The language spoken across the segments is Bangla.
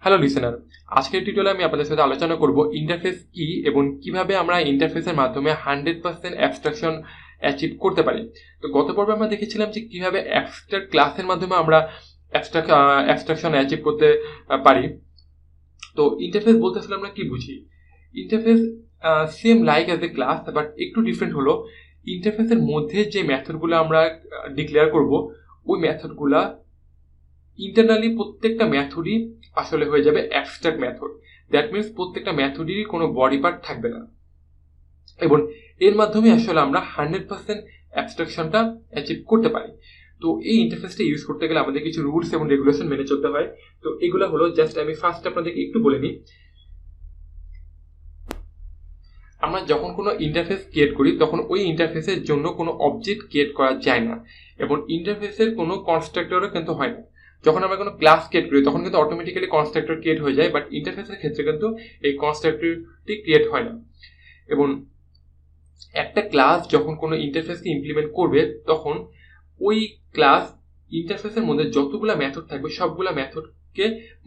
হ্যালো লিসেনার, আজকের টিউটোরিয়ালে আমি আপনাদের সাথে আলোচনা করব ইন্টারফেস কি এবং কিভাবে আমরা ইন্টারফেসের মাধ্যমে 100% অ্যাবস্ট্রাকশন অ্যাচিভ করতে পারি। তো গত পর্বে আমরা দেখেছিলাম যে কিভাবে অ্যাবস্ট্রাক্ট ক্লাসের মাধ্যমে আমরা অ্যাবস্ট্রাকশন অ্যাচিভ করতে পারি। তো ইন্টারফেস বলতে আসলে আমরা কি বুঝি? Interface same like as a class, but একটু ডিফারেন্ট হলো ইন্টারফেসের মধ্যে যে মেথডগুলো আমরা ডিক্লেয়ার করব ওই মেথডগুলা ইন্টারনালি প্রত্যেকটা মেথডই আসলে হয়ে যাবে অ্যাবস্ট্রাক্ট মেথড। দ্যাট মিনস প্রত্যেকটা মেথডেরই কোনো বডি পার্ট থাকবে না এবং এর মাধ্যমে আসলে আমরা 100% অ্যাবস্ট্রাকশনটা অ্যাচিভ করতে পারি। তো এই ইন্টারফেসটা ইউজ করতে গেলে আমাদের কিছু রুলস এবং রেগুলেশন মেনে চলতে হয়। তো এগুলো হলো, জাস্ট আমি ফার্স্ট আপনাদেরকে একটু বলে নিই। আমরা যখন কোনো ইন্টারফেস ক্রিয়েট করি তখন ওই ইন্টারফেসের জন্য কোনো অবজেক্ট ক্রিয়েট করা যায় না এবং ইন্টারফেসের কোনো কনস্ট্রাক্টরও কিন্তু হয় না। যখন আমরা কোনো ক্লাস ক্রিয়েট করি তখন কিন্তু অটোমেটিক্যালি কনস্ট্রাক্টর ক্রিয়েট হয়ে যায়, বাট ইন্টারফেসের ক্ষেত্রে কিন্তু এই কনস্ট্রাক্টরটি ক্রিয়েট হয় না। এবং একটা ক্লাস যখন কোনো ইন্টারফেসকে ইমপ্লিমেন্ট করবে তখন ওই ক্লাস ইন্টারফেসের মধ্যে যতগুলো মেথড থাকবে সবগুলো মেথডকে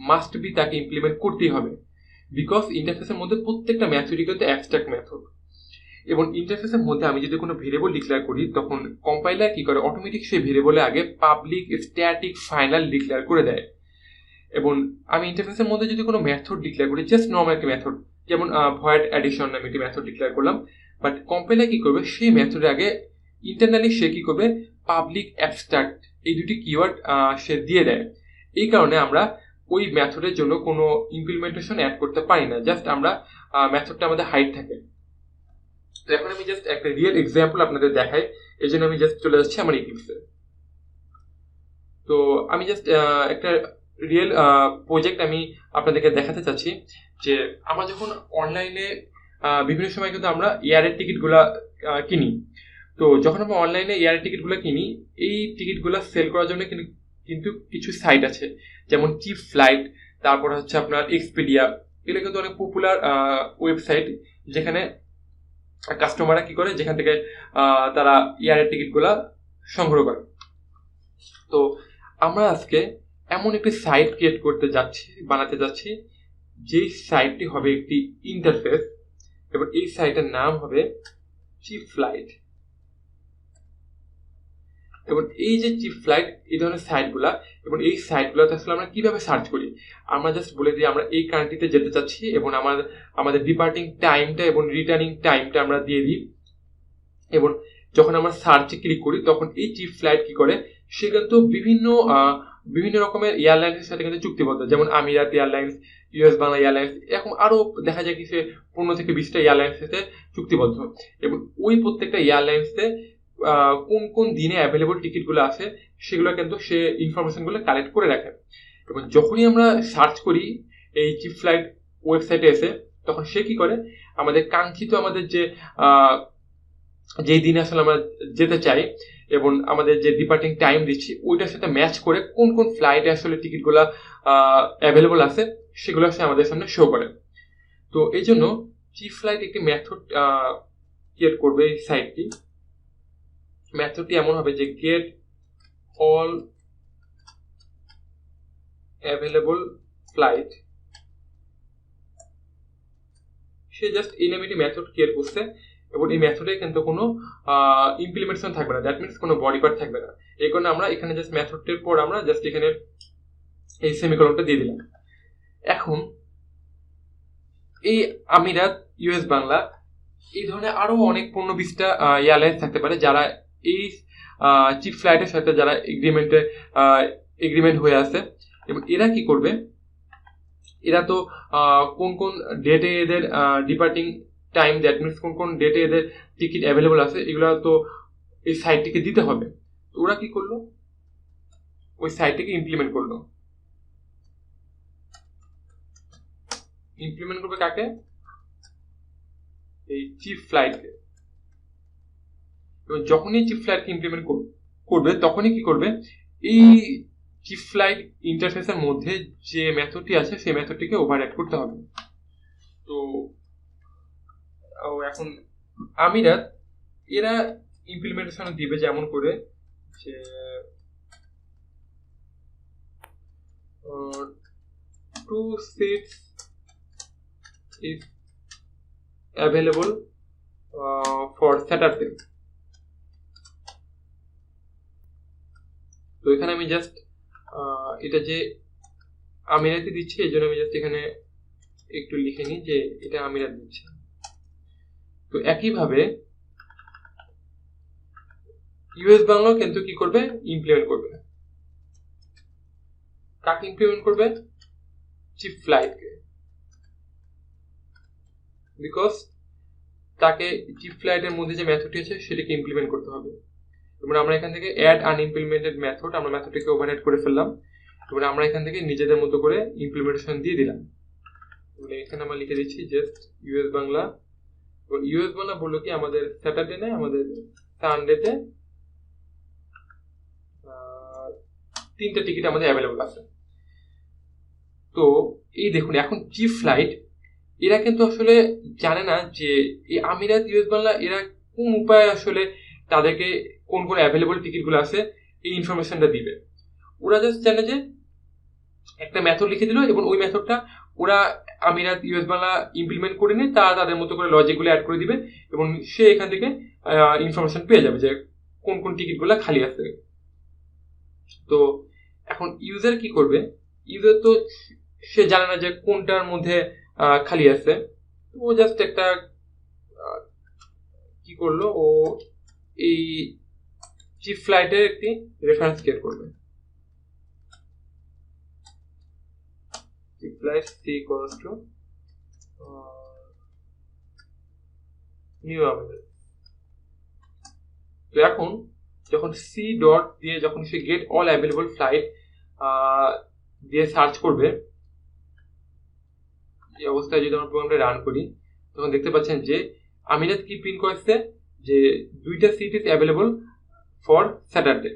মাস্ট বি তাকে ইমপ্লিমেন্ট করতেই হবে, বিকজ ইন্টারফেসের মধ্যে প্রত্যেকটা মেথডই কিন্তু অ্যাবস্ট্রাক্ট মেথড। এবং ইন্টারফেসের মধ্যে আমি যদি কোনো ভেরিয়েবল ডিক্লেয়ার করি তখন কম্পাইলার কি করে, অটোমেটিক সেই ভেরিয়েবলে আগে পাবলিক স্ট্যাটিক ফাইনাল ডিক্লেয়ার করে দেয়। এবং আমি ইন্টারফেসের মধ্যে যদি কোনো মেথড ডিক্লেয়ার করি, জাস্ট নর্মাল একটা মেথড, যেমন ভয়েড অ্যাডিশন আমি একটি মেথড ডিক্লেয়ার করলাম, বাট কম্পাইলার কি করবে, সেই মেথডের আগে ইন্টারনালি সে কি করবে, পাবলিক অ্যাবস্ট্রাক্ট এই দুটি কিওয়ার্ড সে দিয়ে দেয়। এই কারণে আমরা ওই মেথডের জন্য কোনো ইমপ্লিমেন্টেশন অ্যাড করতে পারি না, জাস্ট আমরা মেথডটা আমাদের হাইড থাকে। তো এখন আমি জাস্ট একটা রিয়েল এক্সাম্পল আপনাদের দেখাই, এই জন্য আমি জাস্ট চলে যাচ্ছি আমার ইক্লিপসে। তো আমি জাস্ট একটা রিয়েল প্রজেক্ট আমি আপনাদেরকে দেখাতে চাচ্ছি যে আমরা যখন অনলাইনে বিভিন্ন সময় কিন্তু আমরা এয়ারের টিকিটগুলো কিনি। তো যখন আমরা অনলাইনে এয়ারের টিকিটগুলো কিনি, এই টিকিটগুলো সেল করার জন্য কিন্তু কিছু সাইট আছে, যেমন চিপ ফ্লাইট, তারপর হচ্ছে আপনার এক্সপিডিয়া। এগুলো কিন্তু অনেক পপুলার ওয়েবসাইট যেখানে কাস্টমাররা কি করে, যেখান থেকে তারা এয়ারের টিকিটগুলো সংগ্রহ করে। তো আমরা আজকে এমন একটি সাইট ক্রিয়েট বানাতে যাচ্ছি, যেই সাইটটি হবে একটি ইন্টারফেস এবং এই সাইটের নাম হবে চিপ ফ্লাইট। এবং এই যে চিপ ফ্লাইট, এই ধরনের সাইটগুলা, এবং এই সাইটগুলোতে আসলে আমরা কিভাবে সার্চ করি, আমরা জাস্ট বলে দিই আমরা এই কান্ট্রিতে যেতে চাচ্ছি এবং আমাদের ডিপার্টিং টাইমটা এবং রিটার্নিং টাইমটা আমরা দিয়ে দিই। এবং যখন আমরা সার্চে ক্লিক করি তখন এই চিপ ফ্লাইট কি করে, সে কিন্তু বিভিন্ন রকমের এয়ারলাইন্সের সাথে কিন্তু চুক্তিবদ্ধ, যেমন আমিরাত এয়ারলাইন্স, ইউএস বাংলা এয়ারলাইন্স, এরকম আরো দেখা যায় কি সে 15 থেকে 20টা এয়ারলাইন্সের সাথে চুক্তিবদ্ধ। এবং ওই প্রত্যেকটা এয়ারলাইন্সে কোন কোন দিনে অ্যাভেলেবল টিকিটগুলো আছে সেগুলো কিন্তু সে ইনফরমেশনগুলো কালেক্ট করে রাখে। এবং যখনই আমরা সার্চ করি এই চিপ ফ্লাইট ওয়েবসাইটে এসে, তখন সে কি করে, আমাদের কাঙ্ক্ষিত আমাদের যেই দিনে আসলে আমরা যেতে চাই এবং আমাদের যে ডিপার্টিং টাইম দিচ্ছি ওইটার সাথে ম্যাচ করে কোন কোন ফ্লাইটে আসলে টিকিটগুলো অ্যাভেলেবল আছে সেগুলো সে আমাদের সামনে শো করে। তো এই জন্য চিপ ফ্লাইট একটি মেথড ক্রিয়েট করবে এই সাইটটি। মেথডটি এমন হবে যে গেট অল অ্যাভেলেবল ফ্লাইট। সে জাস্ট এই নামে একটি মেথড ক্রিয়েট করছে এবং এই মেথডে কিন্তু কোনো ইমপ্লিমেন্টেশন থাকবে না, দ্যাট মিনস কোনো বডি পার্ট থাকবে না। এই কারণে আমরা এখানে জাস্ট মেথডটির পর আমরা জাস্ট এখানে এই সেমিকোলনটা দিয়ে দিলাম। এখন এই আমিরাত, ইউএস বাংলা, এই ধরনের আরো অনেক 15-20টা এয়ারলাইন্স থাকতে পারে যারা এই চিপ ফ্লাইটের সাথে যারা এগ্রিমেন্ট হয়ে আছে। এবং এরা কি করবে, এরা তো কোন কোন ডেটে এদের ডিপার্টিং টাইম, দ্যাট মিনস কোন কোন ডেটে এদের টিকিট অ্যাভেলেবল আছে, এগুলো তো এই সাইটটিকে দিতে হবে। তো ওরা কি করলো, ওই সাইটটিকে ইমপ্লিমেন্ট করলো। ইমপ্লিমেন্ট করবে কাকে, এই চিপ ফ্লাইটকে। এবং যখনই চিপ ফ্লাইটকে ইমপ্লিমেন্ট করবে তখনই কি করবে, এই চিপ ফ্লাইট ইন্টারফেসের মধ্যে যে মেথডটি আছে সেই মেথডটিকে ওভাররাইড করতে হবে। তো এখন আমিরাত এরা ইমপ্লিমেন্টেশন দিবে যেমন করে যে 2 seats is available for Saturday. তো এখানে আমি জাস্ট এটা যে আমিরাতি দিচ্ছি এই জন্য আমি জাস্ট এখানে একটু লিখে নিই যে এটা আমিরাত দিচ্ছে। তো একইভাবে ইউএস বাংলা কিন্তু কি করবে, ইমপ্লিমেন্ট করবে। কাকে ইমপ্লিমেন্ট করবে? চিপ ফ্লাইটকে, বিকজ তাকে চিপ ফ্লাইটের মধ্যে যে মেথডটি আছে সেটাকে ইমপ্লিমেন্ট করতে হবে। এবং আমরা এখান থেকে অ্যাড আনইমপ্লিমেন্টেড মেথড, আমরা মেথডটিকে ওভাররাইড করে ফেললাম এবং আমরা এখান থেকে নিজেদের মতো করে ইমপ্লিমেন্টেশন দিয়ে দিলাম। এখানে আমরা লিখে দিচ্ছি জাস্ট ইউএস বাংলা। এবং ইউএস বাংলা বললো কি আমাদের স্যাটারডে নেই, আমাদের সানডেতে 3টা টিকিট আমাদের অ্যাভেলেবল আছে। তো এই দেখুন এখন চিপ ফ্লাইট এরা কিন্তু আসলে জানে না যে এই আমিরাত ইউএস বাংলা এরা কোন উপায়ে আসলে তাদেরকে কোন কোন অ্যাভেলেবল টিকিটগুলো আছে এই ইনফরমেশনটা দিবে। ওরা জাস্ট জানে যে একটা মেথড লিখে দিল এবং ওই মেথডটা ওরা আমিরাত ইউএস বাংলা ইমপ্লিমেন্ট করে নিয়ে তাদের মতো করে লজিকগুলো অ্যাড করে দিবে এবং সে এখান থেকে ইনফরমেশন পেয়ে যাবে যে কোন কোন টিকিটগুলো খালি আছে। তো এখন ইউজার কি করবে? ইউজার তো সে জানে না যে কোনটার মধ্যে খালি আছে। ও জাস্ট একটা কি করলো, ও এই চিপ ফ্লাইটের একটি রেফারেন্স ক্রিয়েট করবে। Cheap flight c equals to new আমিরাত। তো এখন যখন c ডট দিয়ে যখন সে গেট অল অ্যাভেলেবল ফ্লাইট দিয়ে সার্চ করবে, এই অবস্থায় যদি আমরা প্রোগ্রামটা রান করি তখন দেখতে পাচ্ছেন যে আমিরাত কি প্রিন্ট করেছে যে 2টা seat is available for Saturday.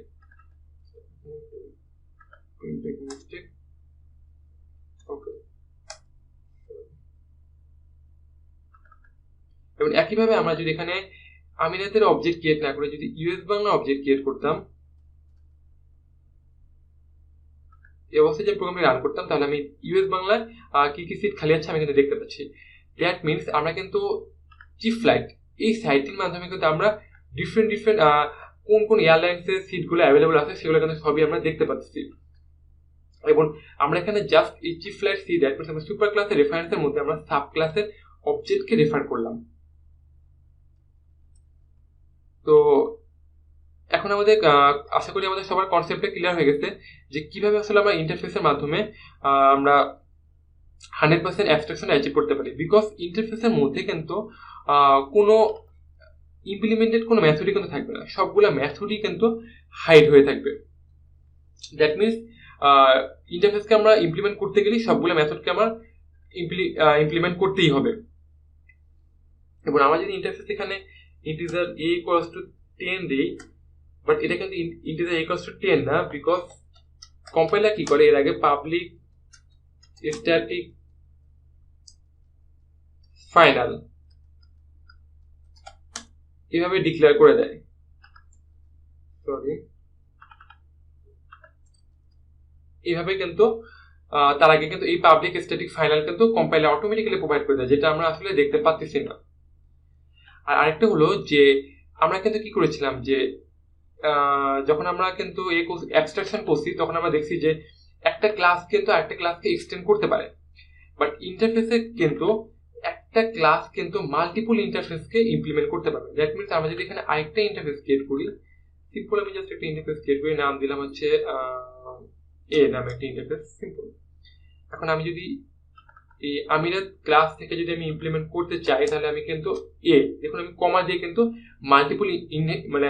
এবং একইভাবে আমরা যদি এখানে আমিরাতের অবজেক্ট ক্রিয়েট না করে যদি ইউএস বাংলা অবজেক্ট ক্রিয়েট করতাম, এই অবস্থায় যে প্রোগ্রামটি রান করতাম তাহলে আমি ইউএস বাংলার কি কি সিট খালি আছে আমি কিন্তু দেখতে পাচ্ছি। দ্যাট মিনস আমরা কিন্তু চিপ ফ্লাইট এই সাইটটির মাধ্যমে কিন্তু আমরা ডিফারেন্ট কোন কোন এয়ারলাইন্সের সিটগুলো অ্যাভেলেবল আছে সেগুলো কিন্তু সবই আমরা দেখতে পাচ্ছি। এবং আমরা এখানে জাস্ট এই cheap flight C that means আমরা সুপার ক্লাসের রেফারেন্সের মধ্যে আমরা সাব ক্লাসের অবজেক্টকে রেফার করলাম। তো এখন আমাদের আশা করি আমাদের সবার কনসেপ্টটা ক্লিয়ার হয়ে গেছে যে কিভাবে আসলে আমরা ইন্টারফেসের মাধ্যমে আমরা 100% অ্যাবস্ট্রাকশন অ্যাচিভ করতে পারি। বিকজ ইন্টারফেসের মধ্যে কিন্তু কোনো ইমপ্লিমেন্টেড কোনো মেথডই কিন্তু থাকবে না, সবগুলো মেথডই কিন্তু হাইড হয়ে থাকবে। দ্যাট মিনস ইন্টারফেসকে আমরা ইমপ্লিমেন্ট করতে গেলে সবগুলো মেথডকে আমরা ইমপ্লিমেন্ট করতেই হবে। এবং আমরা যদি ইন্টারফেস এখানে ইন্টিজার a equals to 10 দিই, বাট এটা কিন্তু ইন্টিজার a equals to 10 না, বিকজ কম্পাইলার কি করে এর আগে পাবলিক স্ট্যাটিক ফাইনাল এভাবে ডিক্লেয়ার করে দেয়। এইভাবে কিন্তু তার আগে কিন্তু এই পাবলিক স্ট্যাটিক ফাইনাল কিন্তু কম্পাইলার অটোমেটিক্যালি প্রোভাইড করে দেয়, যেটা আমরা আসলে দেখতে পাচ্ছি না। আর আরেকটা হলো যে আমরা কিন্তু কি করেছিলাম যে যখন আমরা কিন্তু অ্যাবস্ট্রাকশন করছি তখন আমরা দেখছি যে একটা ক্লাস কিন্তু আরেকটা ক্লাসকে এক্সটেন্ড করতে পারে, বাট ইন্টারফেসে কিন্তু একটা ক্লাস কিন্তু মাল্টিপল ইন্টারফেসকে ইমপ্লিমেন্ট করতে পারবে। দ্যাট মিনস আমরা যদি এখানে আরেকটা ইন্টারফেস ক্রিয়েট করি, সিম্পল আমি জাস্ট একটা ইন্টারফেস ক্রিয়েট করি, নাম দিলাম হচ্ছে এ নামে একটা ইন্টারফেস, সিম্পল। এখন আমি যদি এই আমিরাত ক্লাস থেকে যদি আমি ইমপ্লিমেন্ট করতে চাই তাহলে আমি কিন্তু দেখুন আমি কমা দিয়ে কিন্তু মাল্টিপল মানে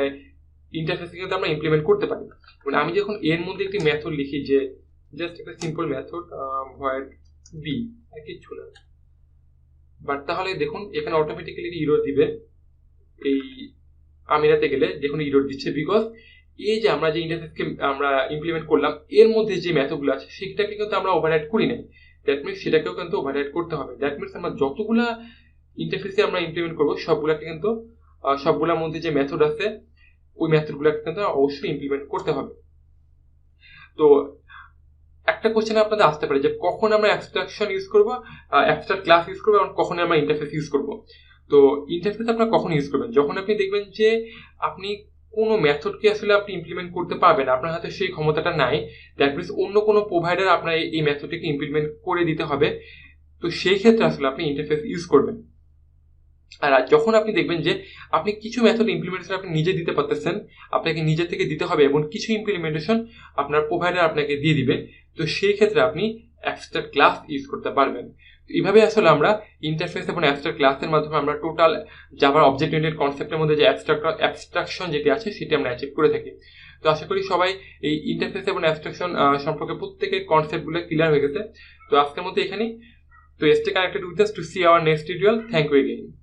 ইন্টারফেসে কিন্তু আমরা ইমপ্লিমেন্ট করতে পারি। মানে আমি যখন এর মধ্যে একটি মেথড লিখি যে জাস্ট একটা সিম্পল মেথড ভয়েড বি আর কিছু না, বাট তাহলে দেখুন এখানে অটোমেটিক্যালি ইরর দিবে। এই আমিরাতে গেলে দেখুন ইরর দিচ্ছে, বিকজ এই যে আমরা যে ইন্টারফেসকে আমরা ইমপ্লিমেন্ট করলাম এর মধ্যে যে মেথডগুলো আছে সেটাকে কিন্তু আমরা ওভাররাইড করি নাই। দ্যাট মিনস সেটাকেও কিন্তু ওভাররাইড করতে হবে। দ্যাট মিনস আমরা যতগুলা ইন্টারফেসে আমরা ইমপ্লিমেন্ট করবো সবগুলাকে কিন্তু সবগুলোর মধ্যে যে মেথড আছে ওই মেথডগুলোকে কিন্তু অবশ্যই ইমপ্লিমেন্ট করতে হবে। তো একটা কোশ্চেন আপনাদের আসতে পারে যে কখন আমরা অ্যাবস্ট্রাকশন ইউজ করবো, অ্যাবস্ট্রাক্ট ক্লাস ইউজ করবো, এবং কখন আমরা ইন্টারফেস ইউজ করবো। তো ইন্টারফেস আপনারা কখন ইউজ করবেন? যখন আপনি দেখবেন যে আপনি কোনো মেথডকে আসলে আপনি ইমপ্লিমেন্ট করতে পারবেন, আপনার হাতে সেই ক্ষমতাটা নাই, দ্যাট মিনস অন্য কোনো প্রোভাইডার আপনার এই মেথডটিকে ইমপ্লিমেন্ট করে দিতে হবে, তো সেই ক্ষেত্রে আসলে আপনি ইন্টারফেস ইউজ করবেন। আর যখন আপনি দেখবেন যে আপনি কিছু মেথড ইমপ্লিমেন্টেশন আপনি নিজে দিতে পারতেছেন, আপনাকে নিজে থেকে দিতে হবে, এবং কিছু ইমপ্লিমেন্টেশন আপনার প্রোভাইডার আপনাকে দিয়ে দিবে, তো সেই ক্ষেত্রে আপনি অ্যাবস্ট্রাক্ট ক্লাস ইউজ করতে পারবেন। এইভাবে আসলে আমরা ইন্টারফেস এবং অ্যাবস্ট্রাক্ট ক্লাসের মাধ্যমে আমরা টোটাল জাভার অবজেক্ট ওরিয়েন্টেড কনসেপ্টের মধ্যে যে অ্যাবস্ট্রাকশন যেটি আছে সেটি আমরা অ্যাচিভ করে থাকি। তো আশা করি সবাই এই ইন্টারফেস এবং অ্যাবস্ট্রাকশন সম্পর্কে প্রত্যেকের কনসেপ্টগুলো ক্লিয়ার হয়ে গেছে। তো আজকের মতো এখানেই। তো stay connected with us to see our next tutorial. Thank you again.